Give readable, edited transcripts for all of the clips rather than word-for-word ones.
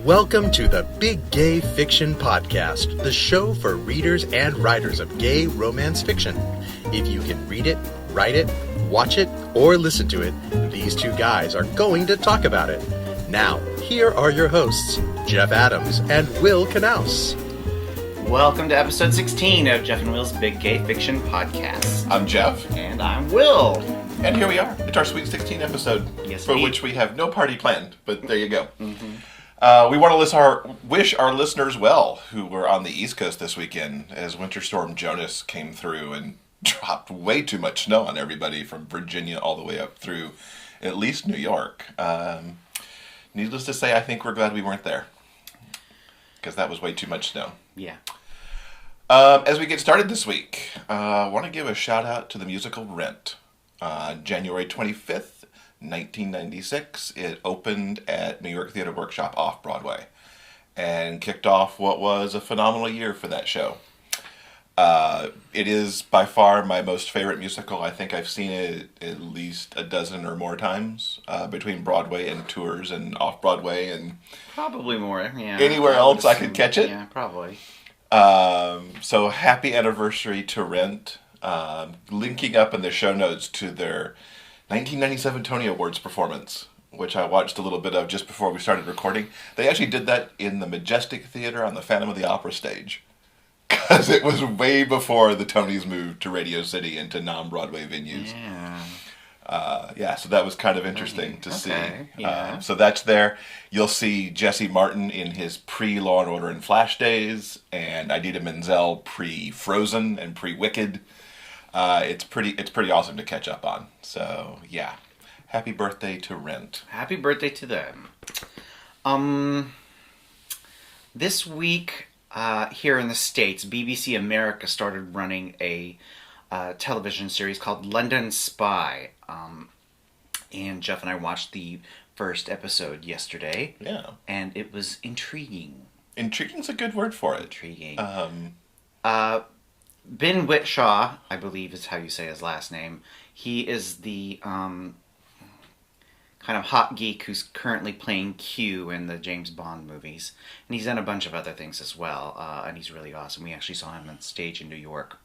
Welcome to the Big Gay Fiction Podcast, the show for readers and writers of gay romance fiction. If you can read it, write it, watch it, or listen to it, these two guys are going to talk about it. Now, here are your hosts, Jeff Adams and Will Knaus. Welcome to episode 16 of Jeff and Will's Big Gay Fiction Podcast. I'm Jeff. And I'm Will. And here we are. It's our Sweet 16 episode, yes, for which we have no party planned, but there you go. Mm-hmm. We want to wish our listeners well who were on the East Coast this weekend as Winter Storm Jonas came through and dropped way too much snow on everybody from Virginia all the way up through at least New York. Needless to say, I think we're glad we weren't there because that was way too much snow. Yeah. As we get started this week, I want to give a shout out to the musical Rent. January 25th, 1996, it opened at New York Theater Workshop off-Broadway and kicked off what was a phenomenal year for that show. It is by far my most favorite musical. I think I've seen it at least a dozen or more times between Broadway and tours and off-Broadway and probably more, yeah. Anywhere else I could catch it. Yeah, probably. So happy anniversary to Rent. Linking up in the show notes to their 1997 Tony Awards performance, which I watched a little bit of just before we started recording. They actually did that in the Majestic Theater on the Phantom of the Opera stage. Because it was way before the Tonys moved to Radio City and to non-Broadway venues. Yeah. So that was kind of interesting to see. Yeah. So that's there. You'll see Jesse Martin in his pre-Law and Order and Flash days, and Idina Menzel pre-Frozen and pre-Wicked. It's pretty awesome to catch up on. So yeah, happy birthday to Rent. Happy birthday to them. This week here in the States, BBC America started running a television series called London Spy. And Jeff and I watched the first episode yesterday. Yeah. And it was intriguing. Intriguing's a good word for it. Intriguing. Ben Whishaw, I believe is how you say his last name. He is the kind of hot geek who's currently playing Q in the James Bond movies. And he's done a bunch of other things as well. And he's really awesome. We actually saw him on stage in New York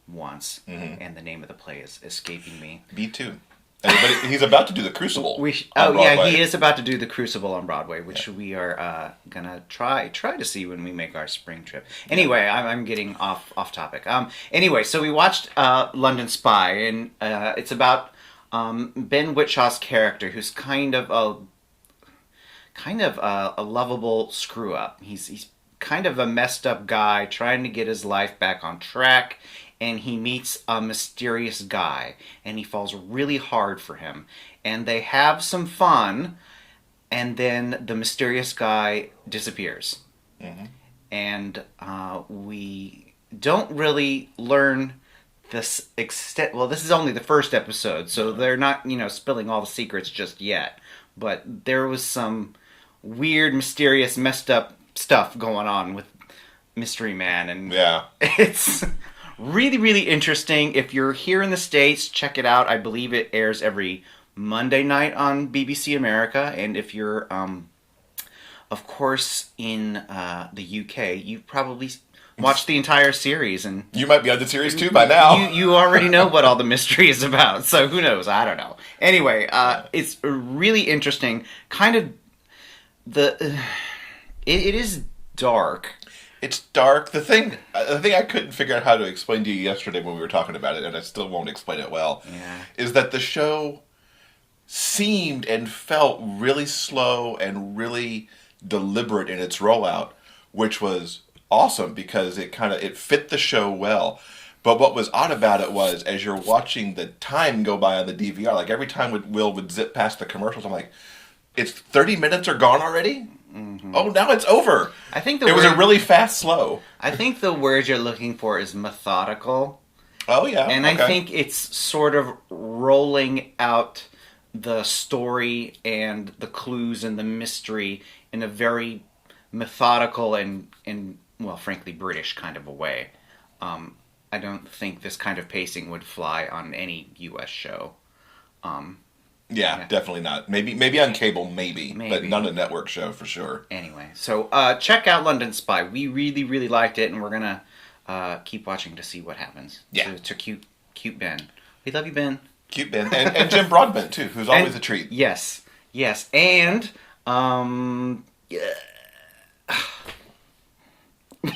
once. Mm-hmm. And the name of the play is escaping me. B2. But he's about to do The Crucible. Yeah, he is about to do The Crucible on Broadway, which we are gonna try to see when we make our spring trip. Anyway, I'm getting off topic. Anyway, so we watched London Spy, and it's about Ben Wishaw's character, who's kind of a lovable screw up. He's kind of a messed up guy trying to get his life back on track. And he meets a mysterious guy, and he falls really hard for him. And they have some fun, and then the mysterious guy disappears. Mm-hmm. And we don't really learn this extent. Well, this is only the first episode, so they're not, spilling all the secrets just yet. But there was some weird, mysterious, messed up stuff going on with Mystery Man, and it's really, really interesting. If you're here in the States, check it out. I believe it airs every Monday night on BBC America. And if you're, of course, in the UK, you probably watched the entire series. And you might be on the series too by now. You already know what all the mystery is about. So who knows? I don't know. Anyway, it's really interesting. Kind of it is dark. It's dark. The thing I couldn't figure out how to explain to you yesterday when we were talking about it, and I still won't explain it well, is that the show seemed and felt really slow and really deliberate in its rollout, which was awesome because it fit the show well. But what was odd about it was, as you're watching the time go by on the DVR, like every time Will would zip past the commercials, I'm like, it's 30 minutes are gone already? Mm-hmm. Oh, now it's over. I think it was a really fast slow. I think the word you're looking for is methodical. Oh, yeah. And okay. I think it's sort of rolling out the story and the clues and the mystery in a very methodical and well, frankly, British kind of a way. I don't think this kind of pacing would fly on any U.S. show. Yeah, definitely not. Maybe on cable, maybe, but not a network show for sure. Anyway, so check out London Spy. We really, really liked it, and we're gonna keep watching to see what happens. Yeah. To cute Ben. We love you, Ben. Cute Ben. And Jim Broadbent, too, who's always a treat. Yes. And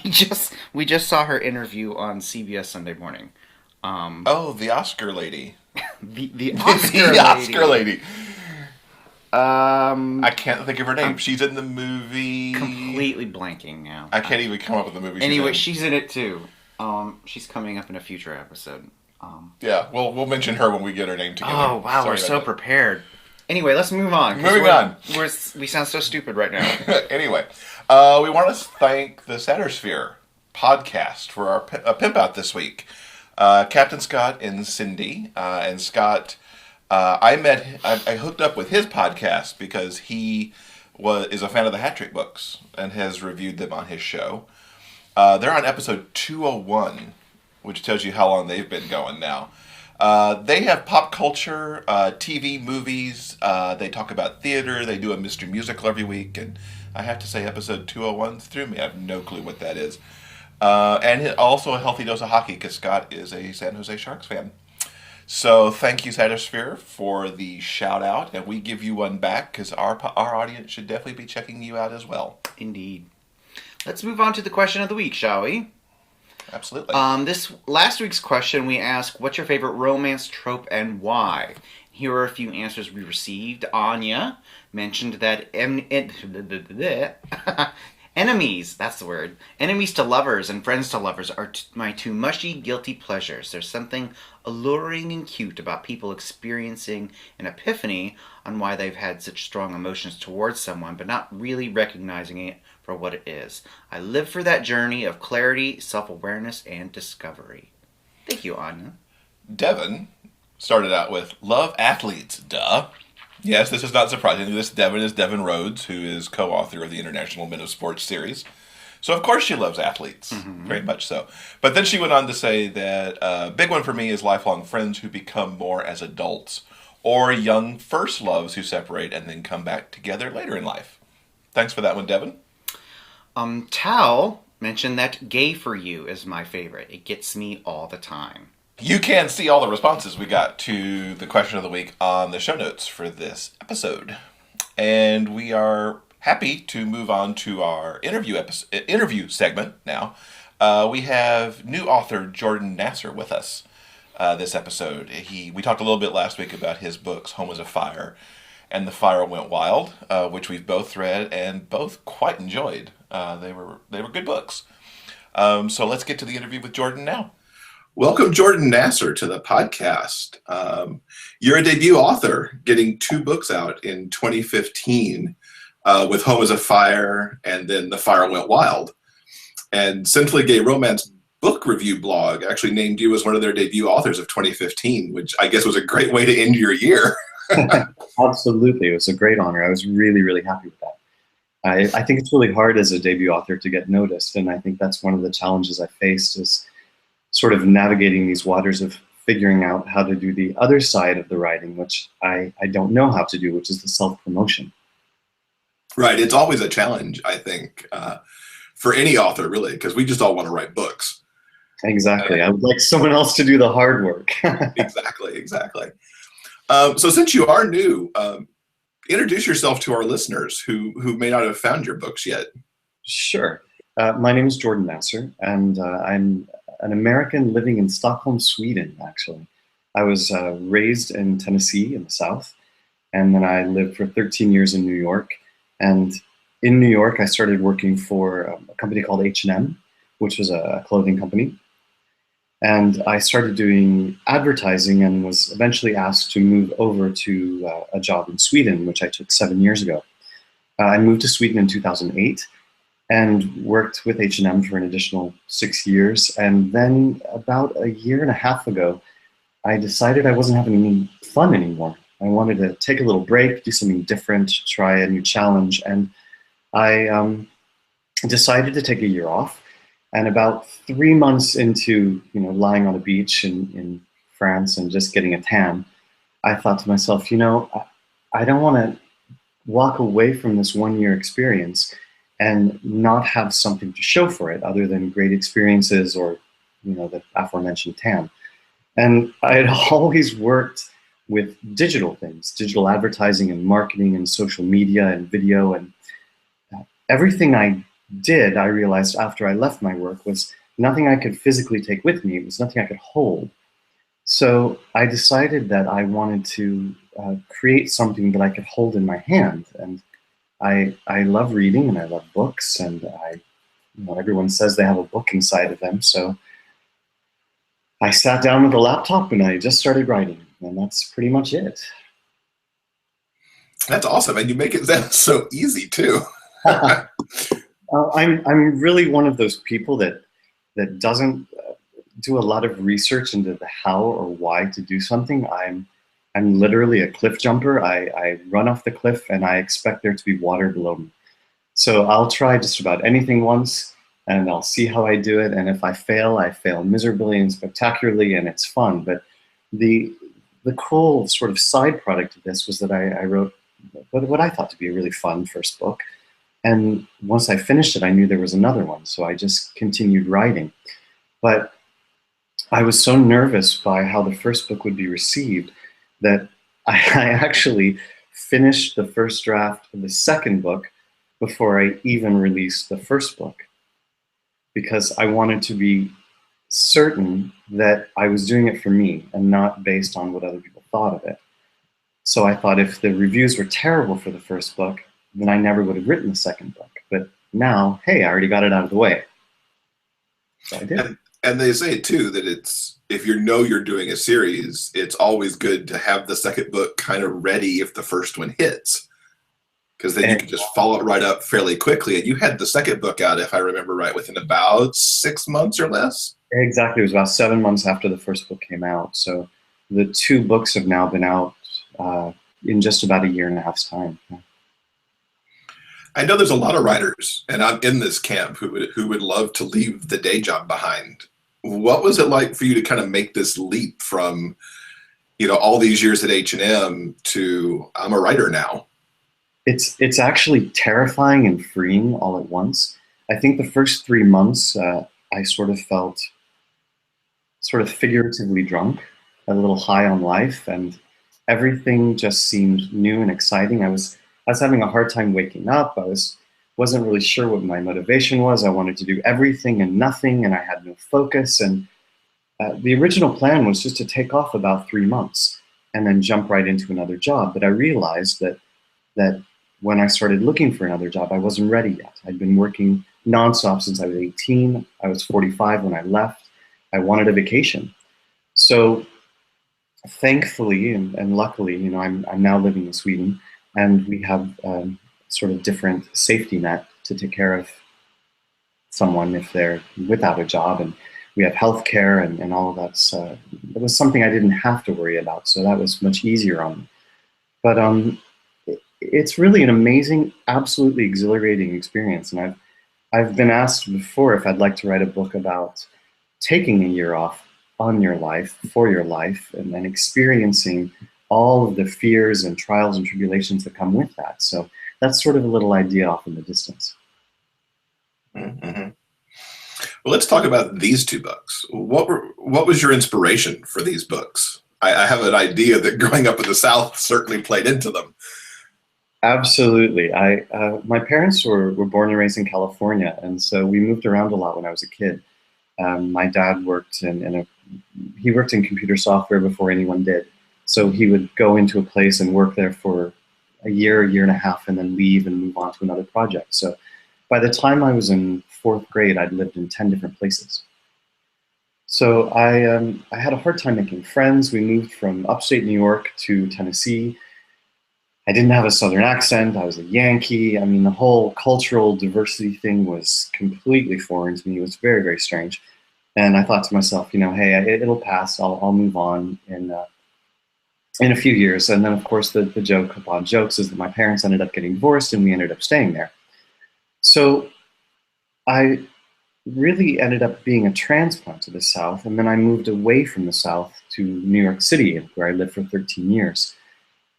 we just saw her interview on CBS Sunday Morning. The Oscar lady. the Oscar the lady. Oscar lady. I can't think of her name. She's in the movie. Completely blanking now. I can't even come up with the movie. Anyway, she's in it too. She's coming up in a future episode. Yeah, we'll mention her when we get her name together. Oh wow, we're so prepared. Anyway, let's move on. We sound so stupid right now. Anyway, we want to thank the Satyrsphere podcast for our pimp out this week. Captain Scott and Cindy. And Scott, I hooked up with his podcast because he is a fan of the Hat Trick books and has reviewed them on his show. They're on episode 201, which tells you how long they've been going now. They have pop culture, TV, movies. They talk about theater. They do a mystery musical every week. And I have to say, episode 201 threw me. I have no clue what that is. And also a healthy dose of hockey, because Scott is a San Jose Sharks fan. So thank you, Satyrsphere, for the shout-out. And we give you one back, because our audience should definitely be checking you out as well. Indeed. Let's move on to the question of the week, shall we? Absolutely. This last week's question, we asked, what's your favorite romance trope and why? Here are a few answers we received. Anya mentioned that enemies, that's the word, enemies to lovers and friends to lovers are my two mushy, guilty pleasures. There's something alluring and cute about people experiencing an epiphany on why they've had such strong emotions towards someone, but not really recognizing it for what it is. I live for that journey of clarity, self-awareness, and discovery. Thank you, Anya. Devin started out with love athletes, duh. Yes, this is not surprising. This Devin is Devin Rhodes, who is co-author of the International Men of Sports series. So, of course, she loves athletes. Mm-hmm. Very much so. But then she went on to say that a big one for me is lifelong friends who become more as adults, or young first loves who separate and then come back together later in life. Thanks for that one, Devin. Tal mentioned that Gay for You is my favorite. It gets me all the time. You can see all the responses we got to the question of the week on the show notes for this episode. And we are happy to move on to our interview segment now. We have new author Jordan Nasser with us this episode. We talked a little bit last week about his books, Home Was a Fire and The Fire Went Wild, which we've both read and both quite enjoyed. They were good books. So let's get to the interview with Jordan now. Welcome, Jordan Nasser, to the podcast. You're a debut author, getting 2 books out in 2015 with Home is a Fire and then The Fire Went Wild. And Simply Gay Romance book review blog actually named you as one of their debut authors of 2015, which I guess was a great way to end your year. Absolutely. It was a great honor. I was really, really happy with that. I think it's really hard as a debut author to get noticed, and I think that's one of the challenges I faced is sort of navigating these waters of figuring out how to do the other side of the writing, which I don't know how to do, which is the self-promotion. Right. It's always a challenge, I think, for any author, really, because we just all want to write books. Exactly. I would like someone else to do the hard work. Exactly. So since you are new, introduce yourself to our listeners who may not have found your books yet. Sure. My name is Jordan Nasser, and I'm an American living in Stockholm, Sweden, actually. I was raised in Tennessee in the South, and then I lived for 13 years in New York. And in New York, I started working for a company called H&M, which was a clothing company. And I started doing advertising and was eventually asked to move over to a job in Sweden, which I took 7 years ago. I moved to Sweden in 2008 and worked with H&M for an additional 6 years. And then about a year and a half ago, I decided I wasn't having any fun anymore. I wanted to take a little break, do something different, try a new challenge. And I decided to take a year off. And about 3 months into lying on a beach in France and just getting a tan, I thought to myself, I don't want to walk away from this 1 year experience and not have something to show for it other than great experiences or, the aforementioned TAM. And I had always worked with digital things, digital advertising and marketing and social media and video. And everything I did, I realized after I left my work, was nothing I could physically take with me. It was nothing I could hold. So I decided that I wanted to create something that I could hold in my hand. And I love reading and I love books, and everyone says they have a book inside of them. So I sat down with a laptop and I just started writing, and that's pretty much it. That's awesome, and you make it sound so easy too. I'm really one of those people that doesn't do a lot of research into the how or why to do something. I'm literally a cliff jumper. I run off the cliff and I expect there to be water below me. So I'll try just about anything once and I'll see how I do it. And if I fail miserably and spectacularly, and it's fun. But the cool sort of side product of this was that I wrote what I thought to be a really fun first book. And once I finished it, I knew there was another one. So I just continued writing. But I was so nervous by how the first book would be received that I actually finished the first draft of the second book before I even released the first book, because I wanted to be certain that I was doing it for me and not based on what other people thought of it. So I thought if the reviews were terrible for the first book, then I never would have written the second book. But now, hey, I already got it out of the way. So I did. And they say too that if you're doing a series, it's always good to have the second book kind of ready if the first one hits, because then you can just follow it right up fairly quickly. And you had the second book out, if I remember right, within about 6 months or less. Exactly, it was about 7 months after the first book came out. So the 2 books have now been out in just about 1.5 years' time. I know there's a lot of writers, and I'm in this camp, who would love to leave the day job behind. What was it like for you to kind of make this leap from, all these years at H&M to I'm a writer now? It's actually terrifying and freeing all at once. I think the first 3 months, I sort of felt sort of figuratively drunk, a little high on life, and everything just seemed new and exciting. I was having a hard time waking up. I wasn't really sure what my motivation was. I wanted to do everything and nothing, and I had no focus. And the original plan was just to take off about 3 months and then jump right into another job. But I realized that when I started looking for another job, I wasn't ready yet. I'd been working nonstop since I was 18. I was 45 when I left. I wanted a vacation. So thankfully and luckily, I'm now living in Sweden, and we have sort of different safety net to take care of someone if they're without a job, and we have healthcare and all of that. So it was something I didn't have to worry about, so that was much easier on me. But it's really an amazing, absolutely exhilarating experience, and I've been asked before if I'd like to write a book about taking a year off on your life, for your life, and then experiencing all of the fears and trials and tribulations that come with that. So that's sort of a little idea off in the distance. Mm-hmm. Well, let's talk about these 2 books. What was your inspiration for these books? I have an idea that growing up in the South certainly played into them. Absolutely. My parents were born and raised in California, and so we moved around a lot when I was a kid. My dad worked he worked in computer software before anyone did. So he would go into a place and work there for a year and a half, and then leave and move on to another project. So by the time I was in 4th grade, I'd lived in 10 different places. So I had a hard time making friends. We moved from upstate New York to Tennessee. I didn't have a Southern accent. I was a Yankee. I mean, the whole cultural diversity thing was completely foreign to me. It was very, very strange. And I thought to myself, hey, it'll pass. I'll move on in a few years. And then, of course, the joke upon jokes is that my parents ended up getting divorced and we ended up staying there. So I really ended up being a transplant to the South. And then I moved away from the South to New York City, where I lived for 13 years.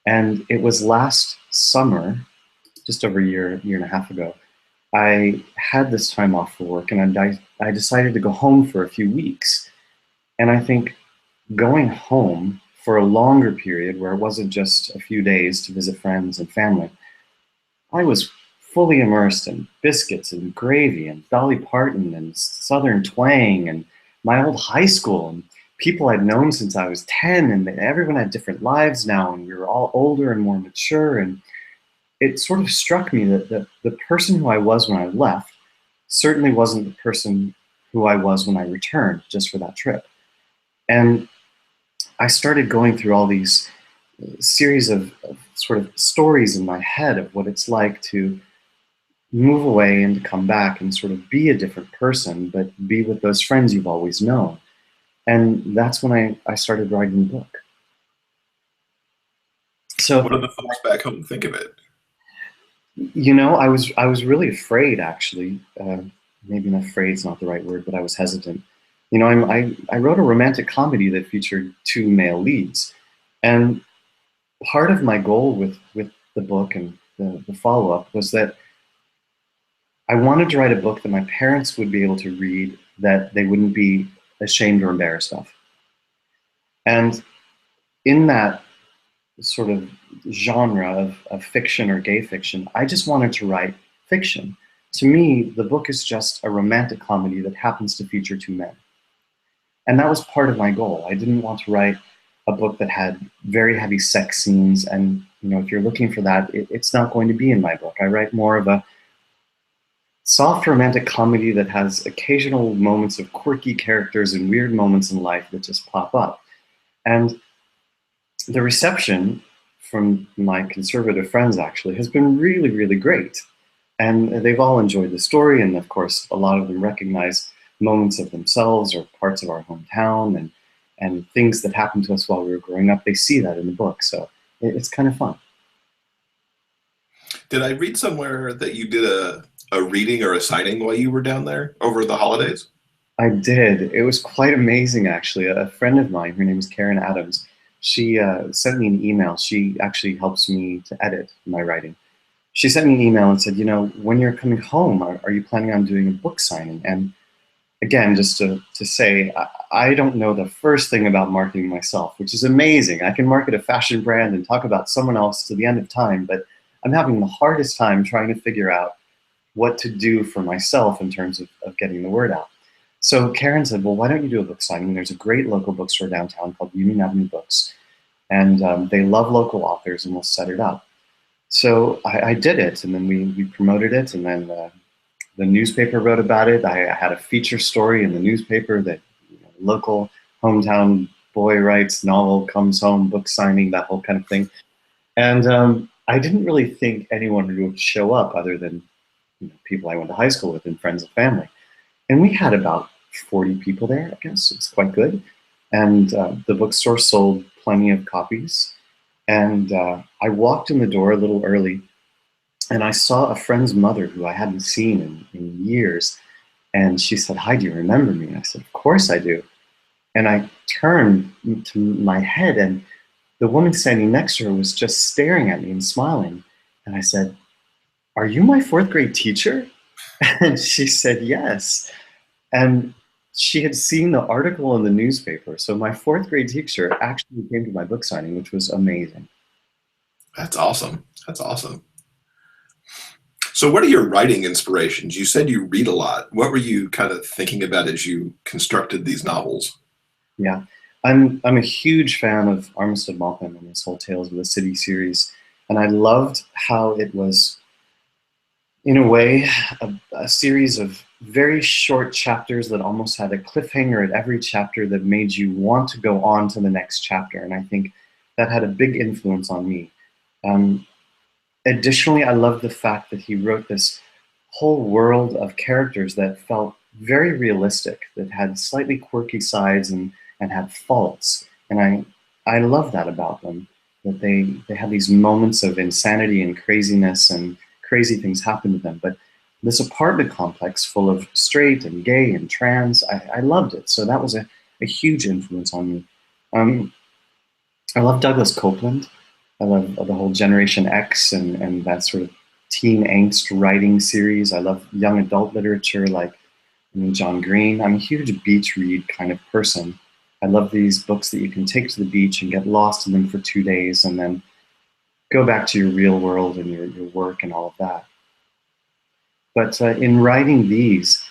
And it was last summer, just over a year and a half ago, I had this time off for work, and I decided to go home for a few weeks. And I think going home for a longer period, where it wasn't just a few days to visit friends and family, I was fully immersed in biscuits and gravy and Dolly Parton and Southern twang and my old high school and people I'd known since I was 10, and everyone had different lives now, and we were all older and more mature. And it sort of struck me that the person who I was when I left certainly wasn't the person who I was when I returned just for that trip. And I started going through all these series of sort of stories in my head of what it's like to move away and to come back and sort of be a different person, but be with those friends you've always known. And that's when I started writing the book. So what do the folks back home think of it? You know, I was really afraid, actually. Maybe not afraid is not the right word, but I was hesitant. You know, I wrote a romantic comedy that featured two male leads. And part of my goal with the book and the follow-up was that I wanted to write a book that my parents would be able to read, that they wouldn't be ashamed or embarrassed of. And in that sort of genre of fiction or gay fiction, I just wanted to write fiction. To me, the book is just a romantic comedy that happens to feature two men. And that was part of my goal. I didn't want to write a book that had very heavy sex scenes, and you know, if you're looking for that, it's not going to be in my book. I write more of a soft romantic comedy that has occasional moments of quirky characters and weird moments in life that just pop up. And the reception from my conservative friends actually has been really, really great. And they've all enjoyed the story, and of course, a lot of them recognize moments of themselves or parts of our hometown and things that happened to us while we were growing up. They see that in the book, so it's kind of fun. Did I read somewhere that you did a reading or a signing while you were down there over the holidays? I did. It was quite amazing, actually. A friend of mine, her name is Karen Adams, she sent me an email. She actually helps me to edit my writing. She sent me an email and said, you know, when you're coming home, are you planning on doing a book signing? And again, just to say, I don't know the first thing about marketing myself, which is amazing. I can market a fashion brand and talk about someone else to the end of time, but I'm having the hardest time trying to figure out what to do for myself in terms of getting the word out. So Karen said, well, why don't you do a book signing? There's a great local bookstore downtown called Union Avenue Books, and they love local authors, and we'll set it up. So I did it, and then we promoted it, and then the newspaper wrote about it. I had a feature story in the newspaper that, you know, local hometown boy writes novel, comes home, book signing, that whole kind of thing. And I didn't really think anyone would show up other than, you know, people I went to high school with and friends and family. And we had about 40 people there, I guess. It's quite good. And the bookstore sold plenty of copies. And I walked in the door a little early, and I saw a friend's mother who I hadn't seen in years. And she said, hi, do you remember me? And I said, of course I do. And I turned to my head, and the woman standing next to her was just staring at me and smiling. And I said, are you my fourth grade teacher? And she said, yes. And she had seen the article in the newspaper. So my fourth grade teacher actually came to my book signing, which was amazing. That's awesome. That's awesome. So what are your writing inspirations? You said you read a lot. What were you kind of thinking about as you constructed these novels? Yeah, I'm a huge fan of Armistead Maupin and his whole Tales of the City series. And I loved how it was, in a way, a series of very short chapters that almost had a cliffhanger at every chapter that made you want to go on to the next chapter. And I think that had a big influence on me. Additionally, I love the fact that he wrote this whole world of characters that felt very realistic, that had slightly quirky sides and had faults. And I love that about them, that they have these moments of insanity and craziness, and crazy things happen to them. But this apartment complex full of straight and gay and trans, I loved it. So that was a huge influence on me. Um, I love Douglas Copeland. I love the whole Generation X and that sort of teen angst writing series. I love young adult literature like John Green. I'm a huge beach read kind of person. I love these books that you can take to the beach and get lost in them for 2 days and then go back to your real world and your work and all of that. But in writing these,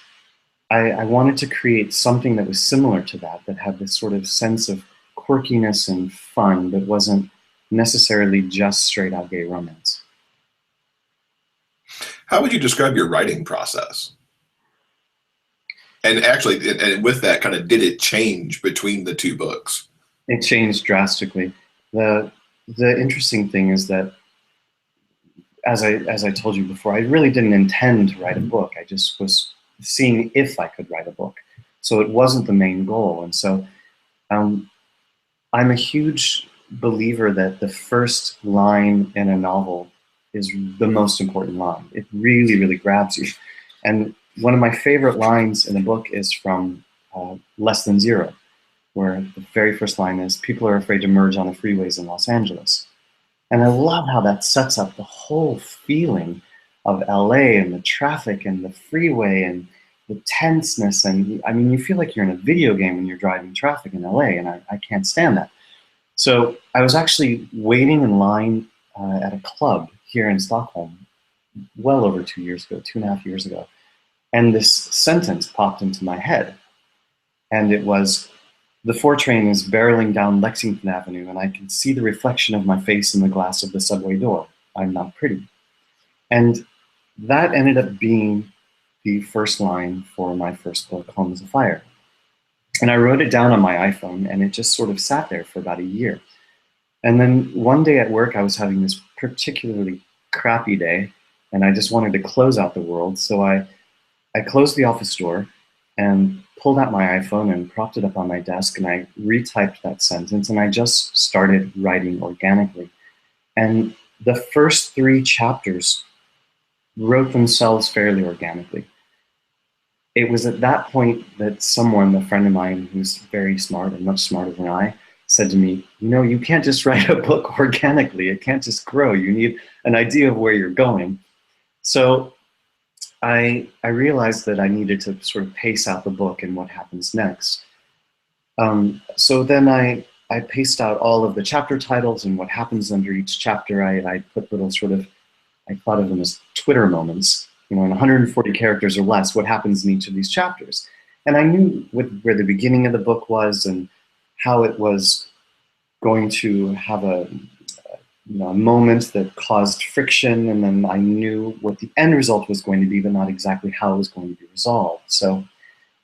I wanted to create something that was similar to that, that had this sort of sense of quirkiness and fun, but wasn't necessarily just straight out gay romance. How would you describe your writing process? And actually, and with that, kind of, did it change between the two books? It changed drastically. The interesting thing is that, as I told you before, I really didn't intend to write a book. I just was seeing if I could write a book. So it wasn't the main goal. And so I'm a huge believer that the first line in a novel is the most important line. It really, really grabs you. And one of my favorite lines in the book is from Less Than Zero, where the very first line is, "People are afraid to merge on the freeways in Los Angeles." And I love how that sets up the whole feeling of LA and the traffic and the freeway and the tenseness. And I mean, you feel like you're in a video game when you're driving traffic in LA, and I can't stand that. So I was actually waiting in line at a club here in Stockholm well over 2 years ago, 2.5 years ago. And this sentence popped into my head. And it was, "The 4 train is barreling down Lexington Avenue, and I can see the reflection of my face in the glass of the subway door. I'm not pretty." And that ended up being the first line for my first book, Home is a Fire. And I wrote it down on my iPhone, and it just sort of sat there for about a year. And then one day at work, I was having this particularly crappy day, and I just wanted to close out the world. So I closed the office door and pulled out my iPhone and propped it up on my desk, and I retyped that sentence, and I just started writing organically. And the first 3 chapters wrote themselves fairly organically. It was at that point that someone, a friend of mine who's very smart and much smarter than I, said to me, "You can't just write a book organically. It can't just grow. You need an idea of where you're going." So I realized that I needed to sort of pace out the book and what happens next. So then I paced out all of the chapter titles and what happens under each chapter. I put little sort of, I thought of them as Twitter moments, in 140 characters or less, what happens in each of these chapters. And I knew where the beginning of the book was and how it was going to have a moment that caused friction, and then I knew what the end result was going to be, but not exactly how it was going to be resolved. So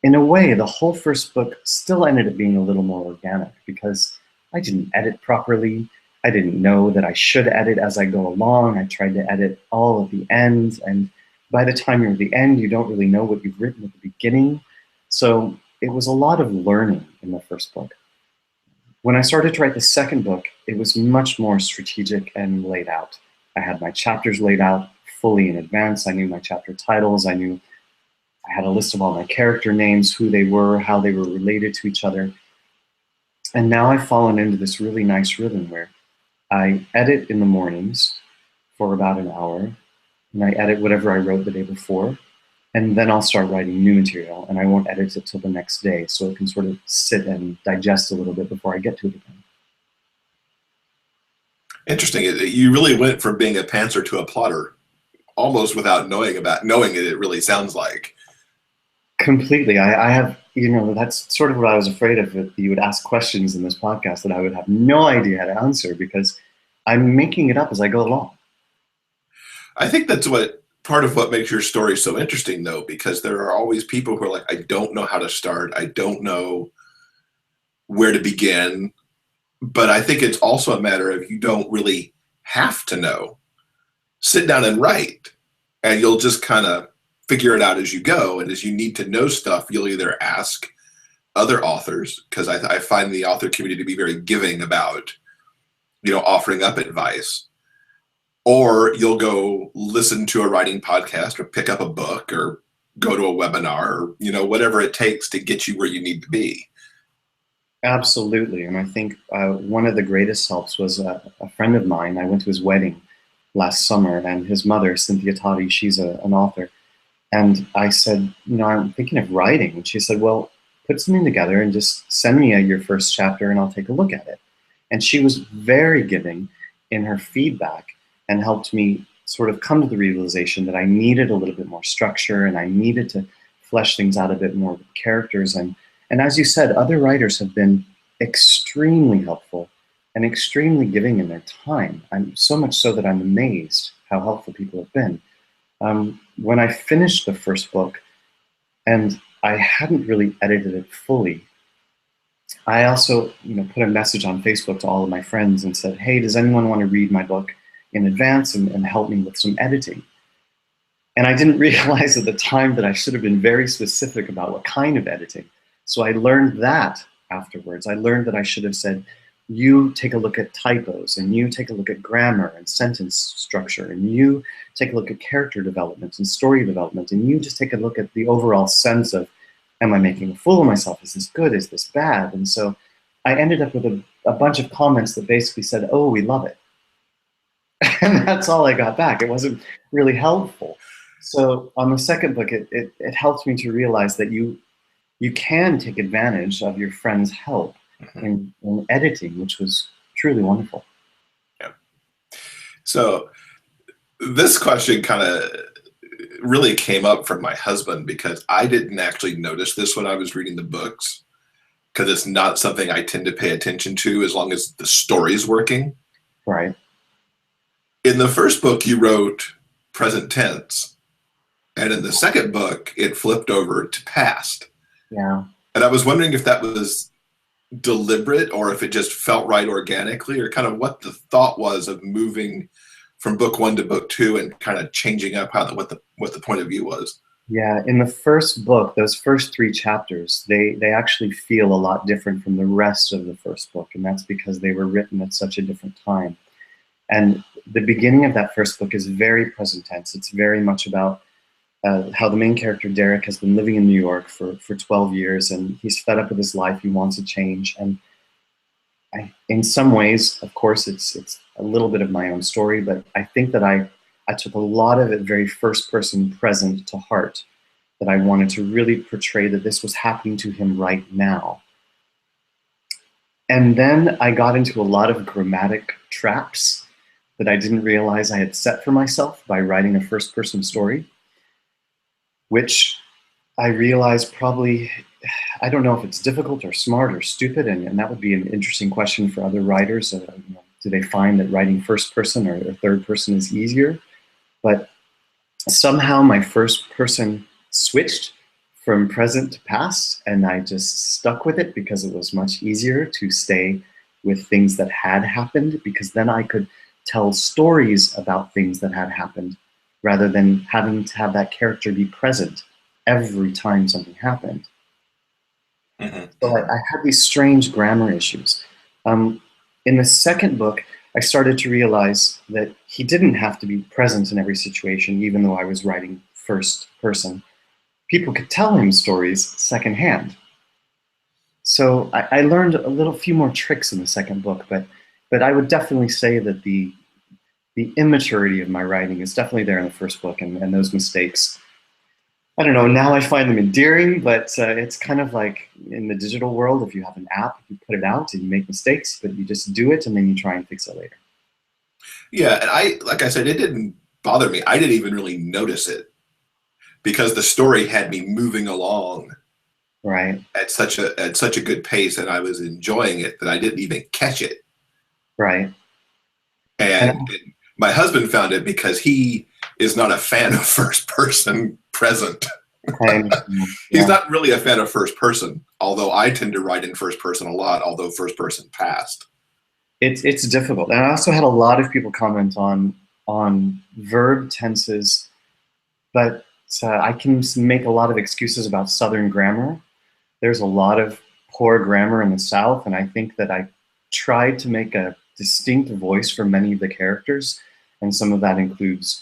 in a way, the whole first book still ended up being a little more organic because I didn't edit properly. I didn't know that I should edit as I go along. I tried to edit all at the end, and by the time you're at the end, you don't really know what you've written at the beginning. So it was a lot of learning in the first book. When I started to write the second book, it was much more strategic and laid out. I had my chapters laid out fully in advance. I knew my chapter titles. I had a list of all my character names, who they were, how they were related to each other. And now I've fallen into this really nice rhythm where I edit in the mornings for about an hour, and I edit whatever I wrote the day before, and then I'll start writing new material, and I won't edit it till the next day, so it can sort of sit and digest a little bit before I get to it again. Interesting. You really went from being a pantser to a plotter, almost without knowing it. It really sounds like. Completely. I have, that's sort of what I was afraid of, that you would ask questions in this podcast that I would have no idea how to answer because I'm making it up as I go along. I think that's part of what makes your story so interesting, though, because there are always people who are like, I don't know how to start. I don't know where to begin. But I think it's also a matter of you don't really have to know. Sit down and write, and you'll just kind of figure it out as you go. And as you need to know stuff, you'll either ask other authors, because I find the author community to be very giving about, offering up advice. Or you'll go listen to a writing podcast or pick up a book or go to a webinar or, whatever it takes to get you where you need to be. Absolutely. And I think one of the greatest helps was a friend of mine. I went to his wedding last summer, and his mother, Cynthia Toddy, she's an author. And I said, I'm thinking of writing. And she said, well, put something together and just send me your first chapter and I'll take a look at it. And she was very giving in her feedback and helped me sort of come to the realization that I needed a little bit more structure and I needed to flesh things out a bit more with characters. And as you said, other writers have been extremely helpful and extremely giving in their time. I'm so much so that I'm amazed how helpful people have been. When I finished the first book, and I hadn't really edited it fully, I also put a message on Facebook to all of my friends and said, hey, does anyone want to read my book in advance and help me with some editing? And I didn't realize at the time that I should have been very specific about what kind of editing. So I learned that afterwards. I learned that I should have said, you take a look at typos, and you take a look at grammar and sentence structure, and you take a look at character development and story development, and you just take a look at the overall sense of, am I making a fool of myself? Is this good? Is this bad? And so I ended up with a bunch of comments that basically said, oh, we love it. And that's all I got back. It wasn't really helpful. So on the second book, it helped me to realize that you can take advantage of your friend's help in editing, which was truly wonderful. Yeah. So this question kind of really came up from my husband because I didn't actually notice this when I was reading the books, because it's not something I tend to pay attention to as long as the story's working. Right. In the first book, you wrote present tense, and in the second book, it flipped over to past. Yeah. And I was wondering if that was deliberate or if it just felt right organically, or kind of what the thought was of moving from book one to book two and kind of changing up what the point of view was. Yeah, in the first book, those first 3 chapters, they actually feel a lot different from the rest of the first book, and that's because they were written at such a different time. And the beginning of that first book is very present tense. It's very much about how the main character, Derek, has been living in New York for 12 years, and he's fed up with his life. He wants a change. And in some ways, of course, it's a little bit of my own story, but I think that I took a lot of it very first-person present to heart, that I wanted to really portray that this was happening to him right now. And then I got into a lot of grammatic traps that I didn't realize I had set for myself by writing a first-person story, which I realized probably, I don't know if it's difficult or smart or stupid, and that would be an interesting question for other writers. Do they find that writing first person or third person is easier? But somehow my first person switched from present to past, and I just stuck with it because it was much easier to stay with things that had happened, because then I could tell stories about things that had happened rather than having to have that character be present every time something happened. Mm-hmm. So I had these strange grammar issues. In the second book, I started to realize that he didn't have to be present in every situation, even though I was writing first person. People could tell him stories secondhand. So I learned a few more tricks in the second book, but I would definitely say that the immaturity of my writing is definitely there in the first book, and those mistakes, I don't know, now I find them endearing, but it's kind of like in the digital world, if you have an app, you put it out and you make mistakes, but you just do it and then you try and fix it later. Yeah, and like I said, it didn't bother me. I didn't even really notice it because the story had me moving along right at such a good pace, and I was enjoying it that I didn't even catch it. Right. And my husband found it because he is not a fan of first person present. He's not really a fan of first person, although I tend to write in first person a lot, although first person past. It's difficult. And I also had a lot of people comment on verb tenses, but I can make a lot of excuses about Southern grammar. There's a lot of poor grammar in the South, and I think that I tried to make a distinct voice for many of the characters, and some of that includes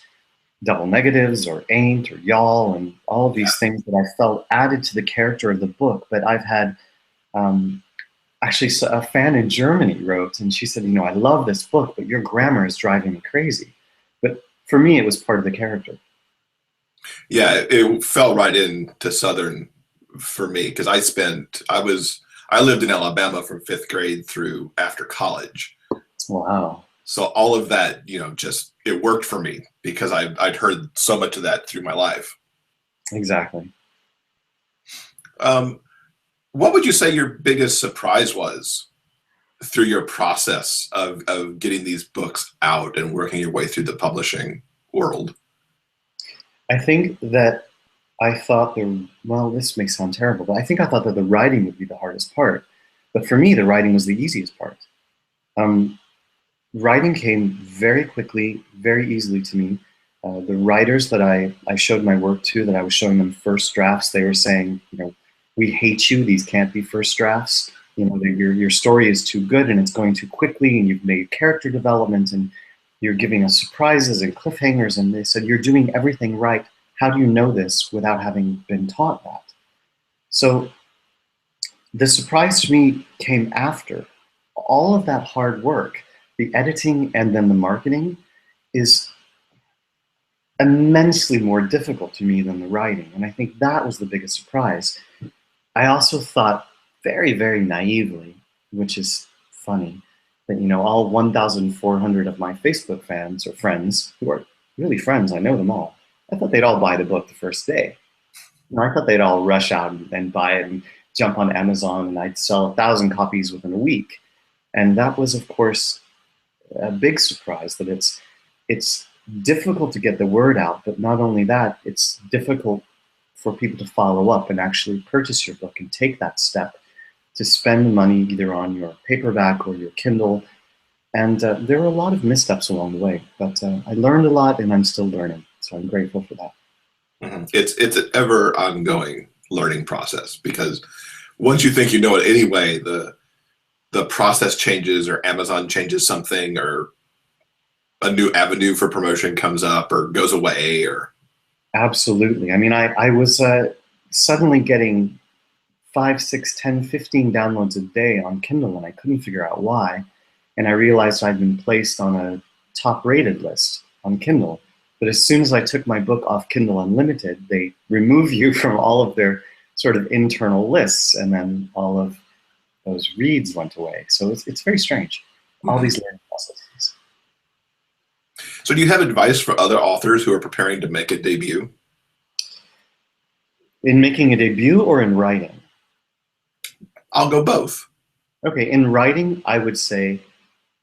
double negatives or ain't or y'all and all of these things that I felt added to the character of the book. But I've had actually, a fan in Germany wrote, and she said, I love this book, but your grammar is driving me crazy. But for me, it was part of the character. Yeah, it fell right into Southern for me because I lived in Alabama from fifth grade through after college. Wow. So all of that, just it worked for me because I'd heard so much of that through my life. Exactly. What would you say your biggest surprise was through your process of getting these books out and working your way through the publishing world? I think that I thought this may sound terrible, but I think I thought that the writing would be the hardest part. But for me, the writing was the easiest part. Writing came very quickly, very easily to me. The writers that I showed my work to, that I was showing them first drafts, they were saying, we hate you, these can't be first drafts. Your story is too good and it's going too quickly, and you've made character development and you're giving us surprises and cliffhangers, and they said, you're doing everything right. How do you know this without having been taught that? So the surprise to me came after. All of that hard work, the editing and then the marketing, is immensely more difficult to me than the writing. And I think that was the biggest surprise. I also thought very, very naively, which is funny, that all 1,400 of my Facebook fans or friends, who are really friends, I know them all, I thought they'd all buy the book the first day. I thought they'd all rush out and buy it and jump on Amazon, and I'd sell 1,000 copies within a week. And that was, of course, a big surprise, that it's difficult to get the word out, but not only that, it's difficult for people to follow up and actually purchase your book and take that step to spend money either on your paperback or your Kindle. And there were a lot of missteps along the way, but I learned a lot and I'm still learning. So I'm grateful for that. Mm-hmm. It's an ever ongoing learning process, because once you think you know it anyway, the process changes, or Amazon changes something, or a new avenue for promotion comes up or goes away. Or Absolutely. I mean, I was suddenly getting 5, 6, 10, 15 downloads a day on Kindle, and I couldn't figure out why. And I realized I'd been placed on a top-rated list on Kindle. But as soon as I took my book off Kindle Unlimited, they remove you from all of their sort of internal lists, and then all of those reads went away. So it's very strange, all these learning processes. So do you have advice for other authors who are preparing to make a debut? In making a debut or in writing? I'll go both. Okay, in writing, I would say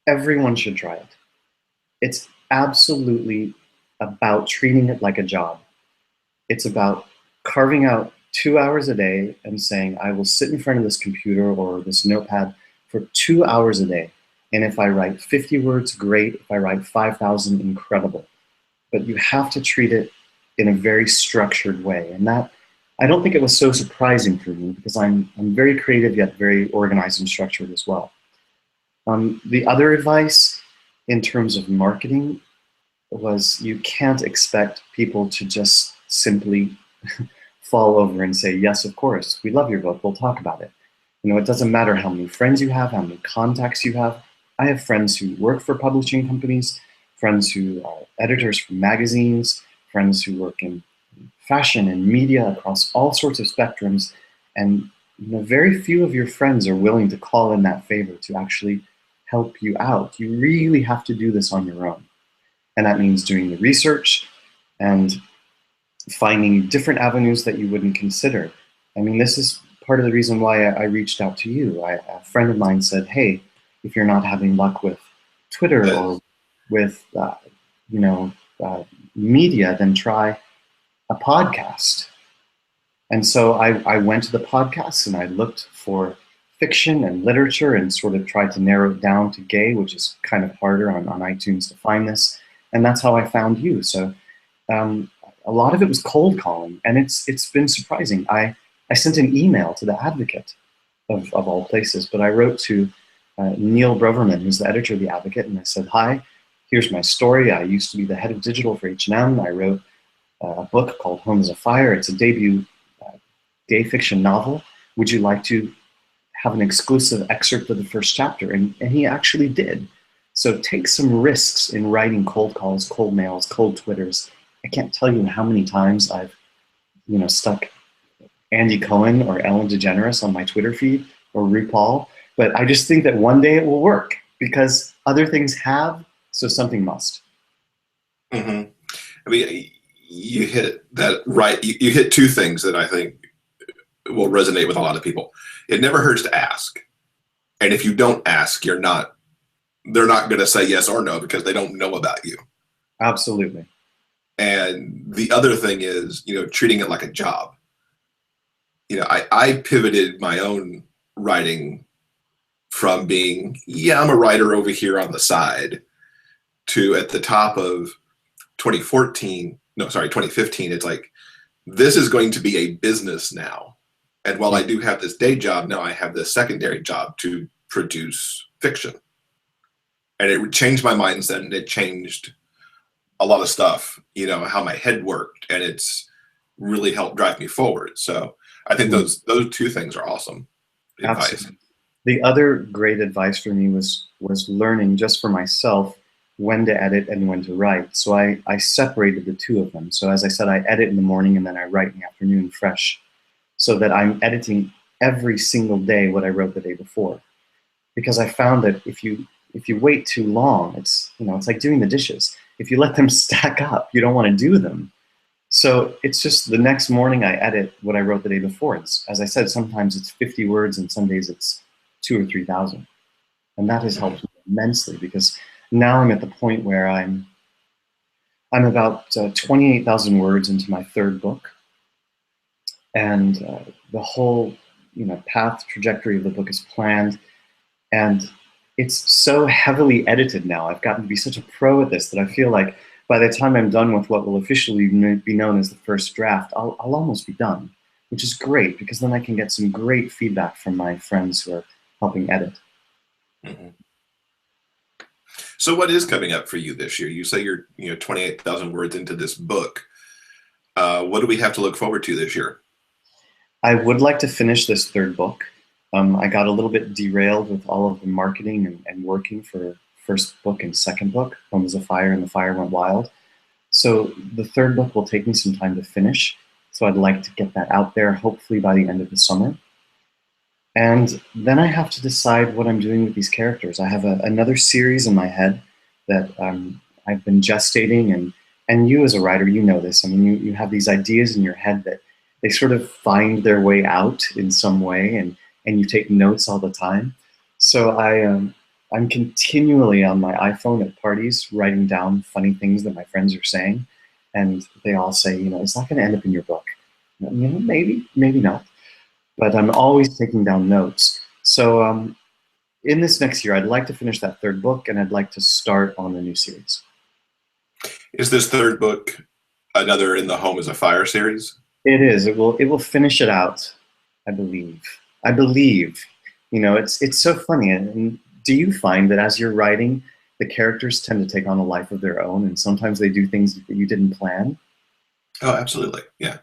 everyone should try it. It's absolutely about treating it like a job. It's about carving out 2 hours a day and saying, I will sit in front of this computer or this notepad for 2 hours a day. And if I write 50 words, great. If I write 5,000, incredible. But you have to treat it in a very structured way. And that, I don't think it was so surprising for me, because I'm very creative yet very organized and structured as well. The other advice in terms of marketing was, you can't expect people to just simply fall over and say, yes, of course, we love your book, we'll talk about it. It doesn't matter how many friends you have, how many contacts you have. I have friends who work for publishing companies, friends who are editors for magazines, friends who work in fashion and media across all sorts of spectrums, and very few of your friends are willing to call in that favor to actually help you out. You really have to do this on your own. And that means doing the research and finding different avenues that you wouldn't consider. I mean, this is part of the reason why I reached out to you. A friend of mine said, hey, if you're not having luck with Twitter or with media, then try a podcast. And so I went to the podcasts and I looked for fiction and literature and sort of tried to narrow it down to gay, which is kind of harder on iTunes to find this. And that's how I found you. So a lot of it was cold calling, and it's been surprising. I sent an email to the Advocate of all places, but I wrote to Neil Broverman, who's the editor of the Advocate, and I said, hi, here's my story. I used to be the head of digital for H&M. I wrote a book called Home is a Fire. It's a debut gay fiction novel. Would you like to have an exclusive excerpt of the first chapter, and he actually did. So take some risks in writing cold calls, cold mails, cold Twitters. I can't tell you how many times I've, stuck Andy Cohen or Ellen DeGeneres on my Twitter feed, or RuPaul, but I just think that one day it will work because other things have, so something must. Mm-hmm. I mean, you hit that right. You hit two things that I think will resonate with a lot of people. It never hurts to ask. And if you don't ask, they're not going to say yes or no because they don't know about you. Absolutely. And the other thing is, treating it like a job. I pivoted my own writing from being, I'm a writer over here on the side, to at the top of 2015, it's like, this is going to be a business now. And while I do have this day job, now I have this secondary job to produce fiction. And it changed my mindset, and it changed a lot of stuff, how my head worked, and it's really helped drive me forward. So I think those two things are awesome advice. Absolutely. The other great advice for me was learning just for myself when to edit and when to write. So I separated the two of them. So as I said, I edit in the morning and then I write in the afternoon fresh, so that I'm editing every single day what I wrote the day before. Because I found that if you wait too long, it's like doing the dishes. If you let them stack up, you don't want to do them. So it's just the next morning I edit what I wrote the day before. As I said, sometimes it's 50 words and some days it's 2,000 or 3,000. And that has helped me immensely, because now I'm at the point where I'm about 28,000 words into my third book. And the whole path trajectory of the book is planned. And it's so heavily edited now. I've gotten to be such a pro at this that I feel like by the time I'm done with what will officially be known as the first draft, I'll almost be done, which is great, because then I can get some great feedback from my friends who are helping edit. Mm-hmm. So what is coming up for you this year? You say you're 28,000 words into this book. What do we have to look forward to this year? I would like to finish this third book. I got a little bit derailed with all of the marketing and working for first book and second book, Home is a Fire and The Fire Went Wild. So the third book will take me some time to finish. So I'd like to get that out there, hopefully by the end of the summer. And then I have to decide what I'm doing with these characters. I have another series in my head that I've been gestating, and you as a writer, you know this. I mean, you have these ideas in your head that they sort of find their way out in some way, and you take notes all the time. So I'm continually on my iPhone at parties writing down funny things that my friends are saying, and they all say, is that going to end up in your book? Maybe not. But I'm always taking down notes. So in this next year, I'd like to finish that third book, and I'd like to start on a new series. Is this third book another in the Home is a Fire series? It is. It will finish it out, I believe. It's so funny. And do you find that as you're writing, the characters tend to take on a life of their own, and sometimes they do things that you didn't plan? Oh, absolutely. Yeah.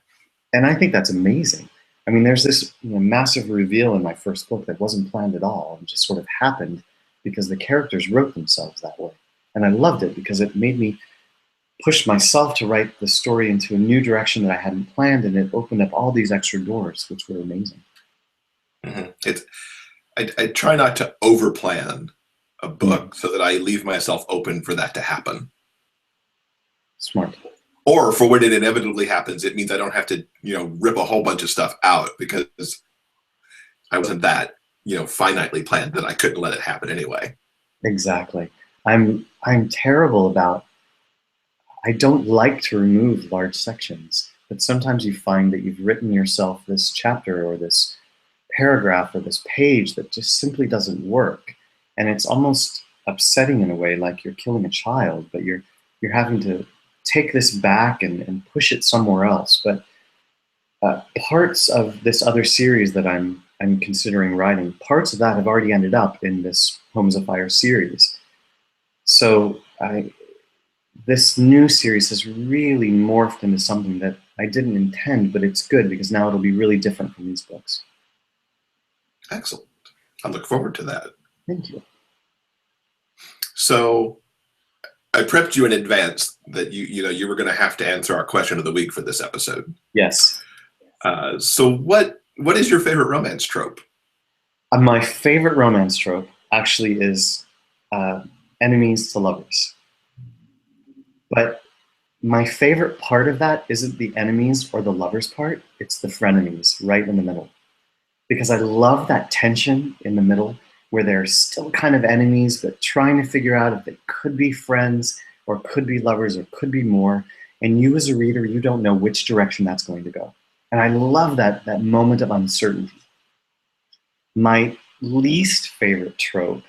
And I think that's amazing. I mean, there's this massive reveal in my first book that wasn't planned at all, and just sort of happened because the characters wrote themselves that way. And I loved it because it made me push myself to write the story into a new direction that I hadn't planned, and it opened up all these extra doors, which were amazing. Mm-hmm. I try not to overplan a book so that I leave myself open for that to happen. Smart. Or for when it inevitably happens, it means I don't have to, rip a whole bunch of stuff out because I wasn't that, finitely planned that I couldn't let it happen anyway. Exactly. I'm terrible about, I don't like to remove large sections, but sometimes you find that you've written yourself this chapter or this paragraph or this page that just simply doesn't work. And it's almost upsetting in a way, like you're killing a child, but you're having to take this back and push it somewhere else. But parts of this other series that I'm considering writing, parts of that have already ended up in this Home is a Fire series. So this new series has really morphed into something that I didn't intend, but it's good because now it'll be really different from these books. Excellent. I look forward to that. Thank you. So I prepped you in advance that you were going to have to answer our question of the week for this episode. Yes. So what is your favorite romance trope? My favorite romance trope actually is enemies to lovers. But my favorite part of that isn't the enemies or the lovers part, it's the frenemies right in the middle. Because I love that tension in the middle where they're still kind of enemies, but trying to figure out if they could be friends or could be lovers or could be more. And you as a reader, you don't know which direction that's going to go. And I love that moment of uncertainty. My least favorite trope,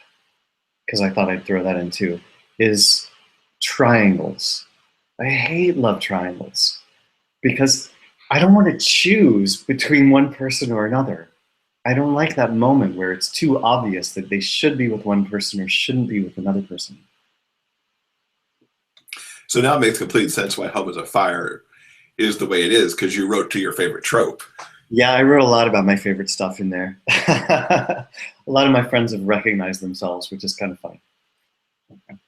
because I thought I'd throw that in too, is triangles. I hate love triangles because I don't want to choose between one person or another. I don't like that moment where it's too obvious that they should be with one person or shouldn't be with another person. So now it makes complete sense why Home is a Fire is the way it is, because you wrote to your favorite trope. Yeah, I wrote a lot about my favorite stuff in there. A lot of my friends have recognized themselves, which is kind of funny. Okay.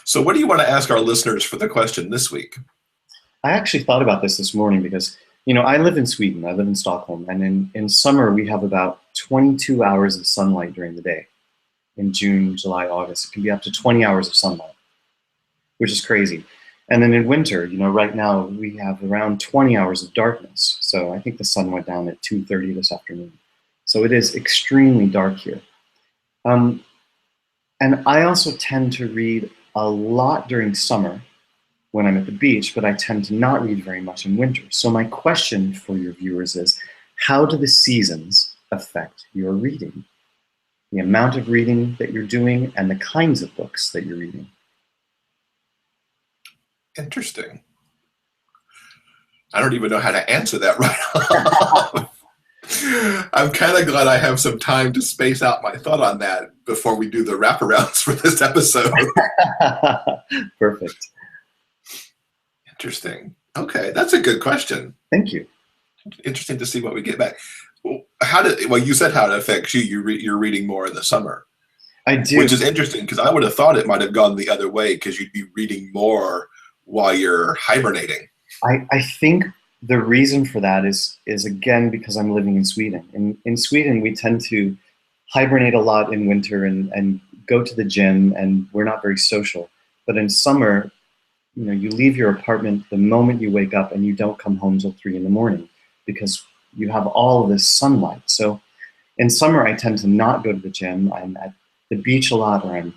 So what do you want to ask our listeners for the question this week? I actually thought about this morning because, I live in Sweden. I live in Stockholm. And in summer, we have about 22 hours of sunlight during the day. In June, July, August, it can be up to 20 hours of sunlight, which is crazy. And then in winter, right now we have around 20 hours of darkness. So I think the sun went down at 2:30 this afternoon. So it is extremely dark here. And I also tend to read a lot during summer when I'm at the beach, but I tend to not read very much in winter. So my question for your viewers is, how do the seasons affect your reading? The amount of reading that you're doing and the kinds of books that you're reading. Interesting. I don't even know how to answer that right off. I'm kind of glad I have some time to space out my thought on that before we do the wraparounds for this episode. Perfect. Interesting. Okay, that's a good question. Thank you. Interesting to see what we get back. Well, you said how it affects you. You're reading more in the summer. I do. Which is interesting because I would have thought it might have gone the other way because you'd be reading more while you're hibernating. I think the reason for that is again because I'm living in Sweden. In Sweden, we tend to hibernate a lot in winter and go to the gym, and we're not very social. But in summer, you leave your apartment the moment you wake up and you don't come home till 3 a.m. because you have all of this sunlight. So in summer, I tend to not go to the gym. I'm at the beach a lot, or I'm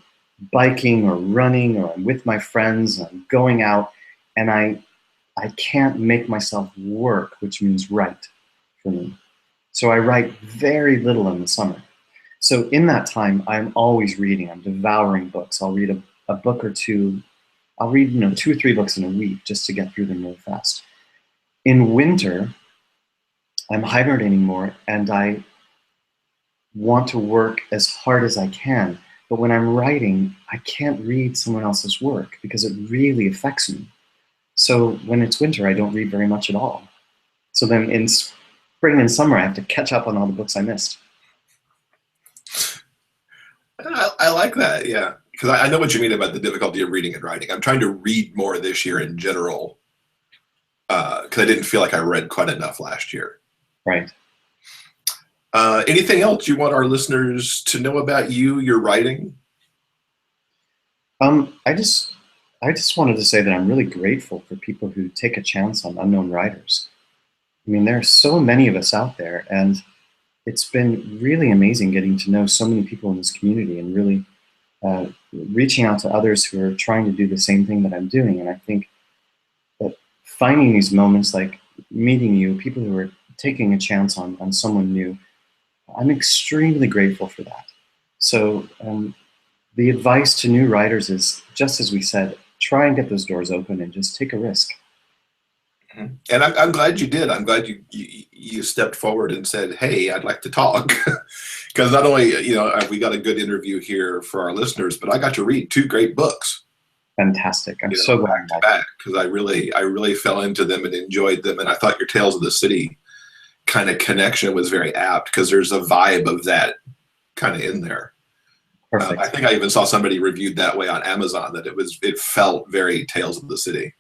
biking or running, or I'm with my friends, I'm going out, and I can't make myself work, which means write for me. So I write very little in the summer. So in that time, I'm always reading. I'm devouring books. I'll read a book or two. I'll read 2 or 3 books in a week just to get through them really fast. In winter, I'm hibernating more, and I want to work as hard as I can. But when I'm writing, I can't read someone else's work because it really affects me. So when it's winter, I don't read very much at all. So then in spring and summer, I have to catch up on all the books I missed. I like that, yeah. Because I know what you mean about the difficulty of reading and writing. I'm trying to read more this year in general because I didn't feel like I read quite enough last year. Right. Anything else you want our listeners to know about your writing? I just wanted to say that I'm really grateful for people who take a chance on unknown writers. I mean, there are so many of us out there, and it's been really amazing getting to know so many people in this community and really reaching out to others who are trying to do the same thing that I'm doing. And I think that finding these moments, like meeting you, people who are taking a chance on someone new, I'm extremely grateful for that. So the advice to new writers is, just as we said, try and get those doors open and just take a risk. And I'm glad you did. I'm glad you stepped forward and said, hey, I'd like to talk. Because not only, we got a good interview here for our listeners, but I got to read 2 great books. Fantastic. I'm so glad. Because I really fell into them and enjoyed them. And I thought your Tales of the City kind of connection was very apt because there's a vibe of that kind of in there. Perfect. I think I even saw somebody reviewed that way on Amazon, that it felt very Tales of the City.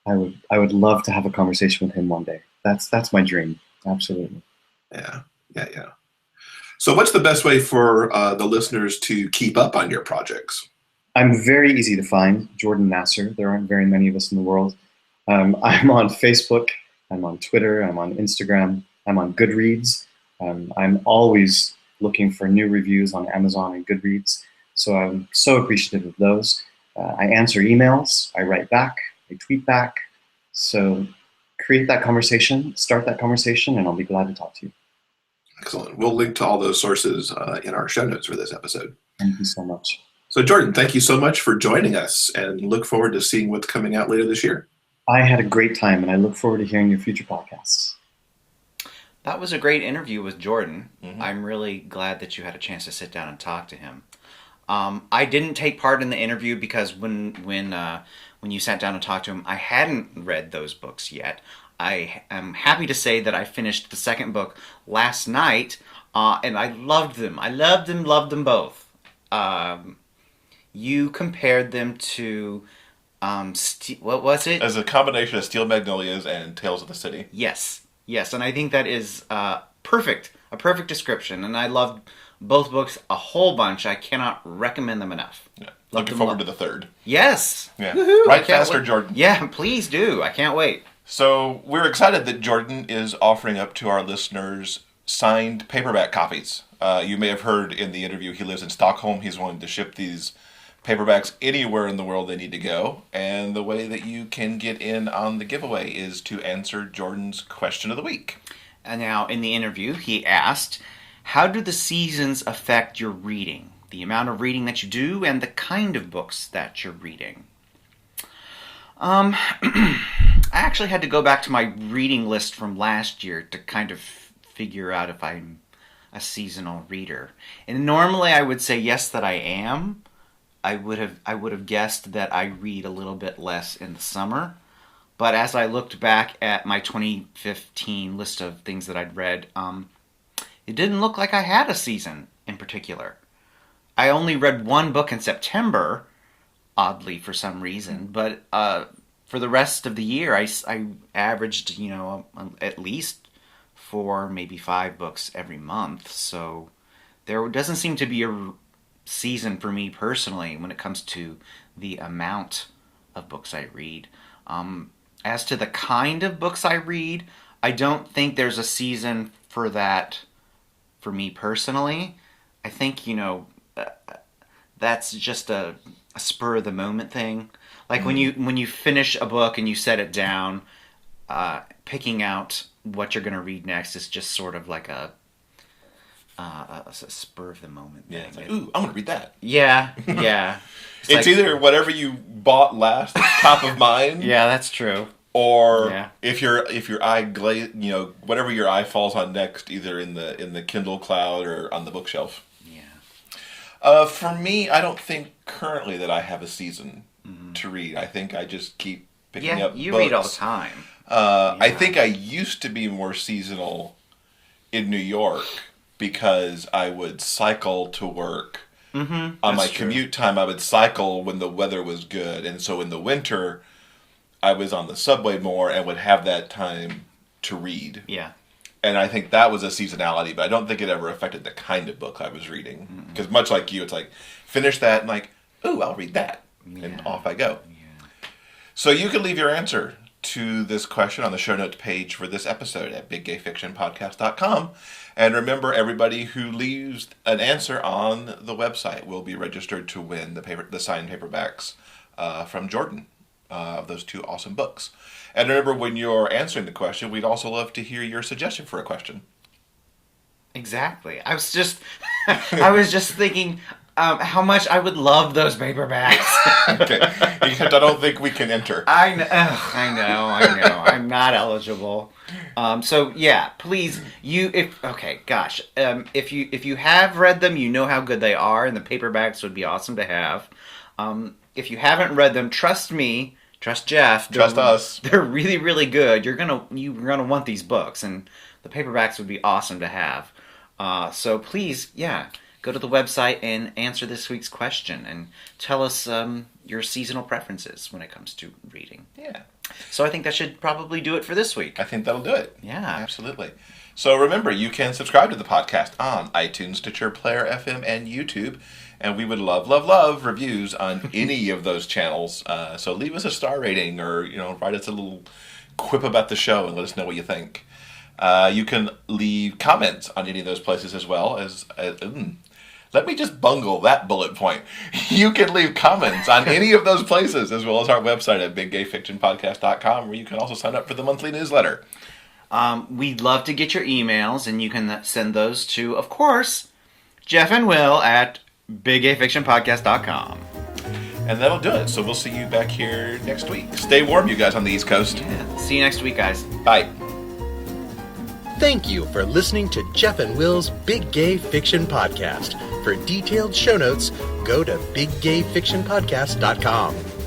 I would love to have a conversation with him one day. That's my dream. Absolutely. Yeah. So what's the best way for the listeners to keep up on your projects? I'm very easy to find, Jordan Nasser. There aren't very many of us in the world. I'm on Facebook. I'm on Twitter. I'm on Instagram. I'm on Goodreads. I'm always looking for new reviews on Amazon and Goodreads. So I'm so appreciative of those. I answer emails. I write back. I tweet back. So create that conversation, start that conversation, and I'll be glad to talk to you. Excellent. We'll link to all those sources in our show notes for this episode. Thank you so much. So Jordan, thank you so much for joining us, and look forward to seeing what's coming out later this year. I had a great time, and I look forward to hearing your future podcasts. That was a great interview with Jordan. Mm-hmm. I'm really glad that you had a chance to sit down and talk to him. I didn't take part in the interview because when you sat down and talked to him, I hadn't read those books yet. I am happy to say that I finished the second book last night, and I loved them. Loved them both. You compared them to, what was it? As a combination of Steel Magnolias and Tales of the City. Yes, and I think that is perfect. A perfect description, and I loved both books a whole bunch. I cannot recommend them enough. Yeah. Looking forward to the third. Yes. Yeah. Woohoo, Write faster, Jordan. Yeah, please do. I can't wait. So we're excited that Jordan is offering up to our listeners signed paperback copies. You may have heard in the interview he lives in Stockholm. He's willing to ship these paperbacks anywhere in the world they need to go. And the way that you can get in on the giveaway is to answer Jordan's question of the week. And now in the interview he asked, how do the seasons affect your reading? The amount of reading that you do and the kind of books that you're reading. I actually had to go back to my reading list from last year to kind of figure out if I'm a seasonal reader. And normally I would say yes that I am. I would have guessed that I read a little bit less in the summer. But as I looked back at my 2015 list of things that I'd read, it didn't look like I had a season in particular. I only read one book in September, oddly for some reason, but for the rest of the year, I averaged, at least 4, maybe 5 books every month. So there doesn't seem to be a season for me personally when it comes to the amount of books I read. As to the kind of books I read, I don't think there's a season for that for me personally. I think, that's just a spur of the moment thing. Like when you finish a book and you set it down, picking out what you're going to read next is just sort of like a spur of the moment thing. Yeah, it's like, ooh, I'm going to read that. Yeah. It's like, either whatever you bought last, top of mind. Yeah, that's true. Or if your eye whatever your eye falls on next, either in the Kindle cloud or on the bookshelf. Yeah. For me, I don't think currently that I have a season to read. I think I just keep picking up you books. read all the time. I think I used to be more seasonal in New York because I would cycle to work. Mm-hmm. On my commute time, I would cycle when the weather was good. And so in the winter, I was on the subway more and would have that time to read. Yeah. And I think that was a seasonality, but I don't think it ever affected the kind of book I was reading. Because much like you, it's like, finish that and like, ooh, I'll read that. Yeah. And off I go. Yeah. So you can leave your answer to this question on the show notes page for this episode at biggayfictionpodcast.com. And remember, everybody who leaves an answer on the website will be registered to win the signed paperbacks from Jordan of those 2 awesome books. And remember, when you're answering the question, we'd also love to hear your suggestion for a question. Exactly. I was just thinking how much I would love those paperbacks. Okay. Except I don't think we can enter. I know. I'm not eligible. So yeah, please, if you have read them, you know how good they are, and the paperbacks would be awesome to have. If you haven't read them, trust me, trust Jeff, trust us. They're really, really good. You're gonna want these books, and the paperbacks would be awesome to have. So please, go to the website and answer this week's question and tell us your seasonal preferences when it comes to reading. Yeah. So I think that should probably do it for this week. I think that'll do it. Yeah. Absolutely. So remember, you can subscribe to the podcast on iTunes, Stitcher, Player FM, and YouTube. And we would love, love, love reviews on any of those channels. So leave us a star rating or, write us a little quip about the show and let us know what you think. You can leave comments on any of those places as well as... let me just bungle that bullet point. You can leave comments on any of those places, as well as our website at biggayfictionpodcast.com, where you can also sign up for the monthly newsletter. We'd love to get your emails, and you can send those to, of course, Jeff and Will at biggayfictionpodcast.com. And that'll do it. So we'll see you back here next week. Stay warm, you guys on the East Coast. Yeah. See you next week, guys. Bye. Thank you for listening to Jeff and Will's Big Gay Fiction Podcast. For detailed show notes, go to biggayfictionpodcast.com.